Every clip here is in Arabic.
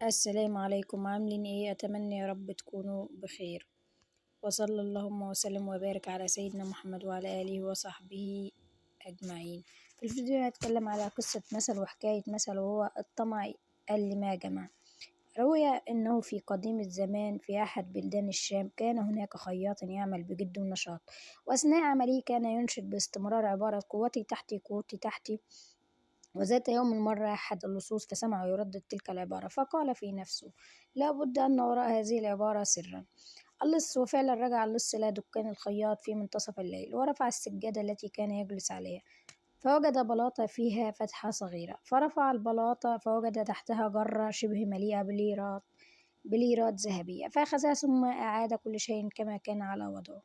السلام عليكم، عاملين ايه؟ اتمنى يا رب تكونوا بخير، وصلى اللهم وسلم وبارك على سيدنا محمد وعلى اله وصحبه اجمعين. في الفيديو هنتكلم على قصة مثل وحكاية مثل، وهو الطمع اللي ما جمع. روي انه في قديم الزمان في احد بلدان الشام كان هناك خياط يعمل بجد ونشاط، واثناء عمله كان ينشد باستمرار عبارة قوتي تحتي قوتي تحتي. وذات يوم مر أحد اللصوص فسمعه يردد تلك العبارة، فقال في نفسه: لا بد أن وراء هذه العبارة سرا. اللص، وفعلا رجع اللص إلى دكان الخياط في منتصف الليل، ورفع السجادة التي كان يجلس عليها، فوجد بلاطة فيها فتحة صغيرة، فرفع البلاطة فوجد تحتها جرة شبه مليئة بليرات ذهبية، فأخذها ثم أعاد كل شيء كما كان على وضعه.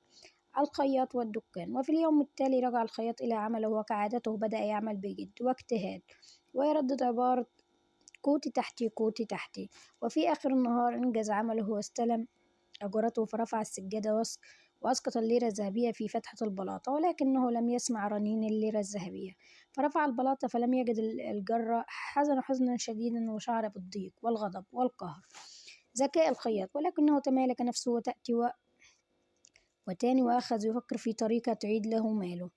الخياط والدكان. وفي اليوم التالي رجع الخياط إلى عمله، وكعادته بدأ يعمل بجد واجتهاد ويردد عبارة كوتي تحتي كوتي تحتي. وفي آخر النهار أنجز عمله واستلم أجرته، فرفع السجادة وأسقط الليرة الذهبية في فتحة البلاطة، ولكنه لم يسمع رنين الليرة الذهبية. فرفع البلاطة فلم يجد الجرة، حزن حزنا شديدا وشعر بالضيق والغضب والقهر. ذكاء الخياط، ولكنه تمالك نفسه وتاني وأخذ يفكر في طريقة تعيد له ماله.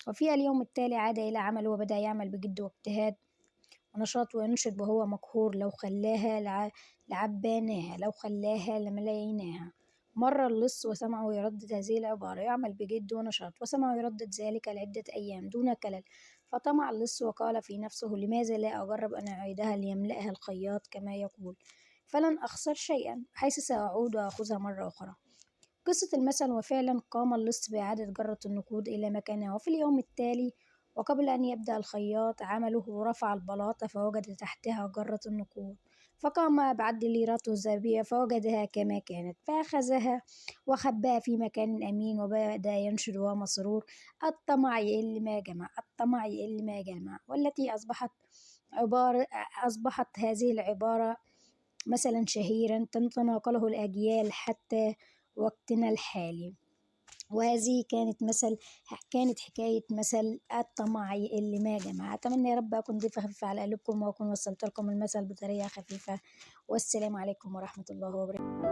وفي اليوم التالي عاد إلى عمله، وبدأ يعمل بجد واجتهاد ونشاط وينشد وهو مقهور: لو خلاها لعباناها، لو خلاها لمليناها. مر اللص وسمعه يردد هذه العبارة يعمل بجد ونشاط، وسمعه يردد ذلك لعدة أيام دون كلل. فطمع اللص وقال في نفسه: لماذا لا أجرب أن أعيدها ليملأها الخياط كما يقول، فلن أخسر شيئا، حيث سأعود وأخذها مرة أخرى. قصة المثل. وفعلا قام اللص بإعادة جرة النقود إلى مكانها. وفي اليوم التالي وقبل أن يبدأ الخياط عمله، رفع البلاطة فوجد تحتها جرة النقود، فقام بعد ليراته الذهبية فوجدها كما كانت، فأخذها وخباها في مكان أمين، وبدأ ينشد وهو مسرور: الطمع يقل ما جمع، الطمع يقل ما جمع. والتي أصبحت هذه العبارة مثلا شهيرا تتناقله الأجيال حتى وقتنا الحالي. وهذه كانت حكاية مثل الطمع اللي ما جمع. أتمنى يا رب أكون ضيفة خفيفة على قلوبكم، وأكون وصلت لكم المثل بطريقة خفيفة. والسلام عليكم ورحمة الله وبركاته.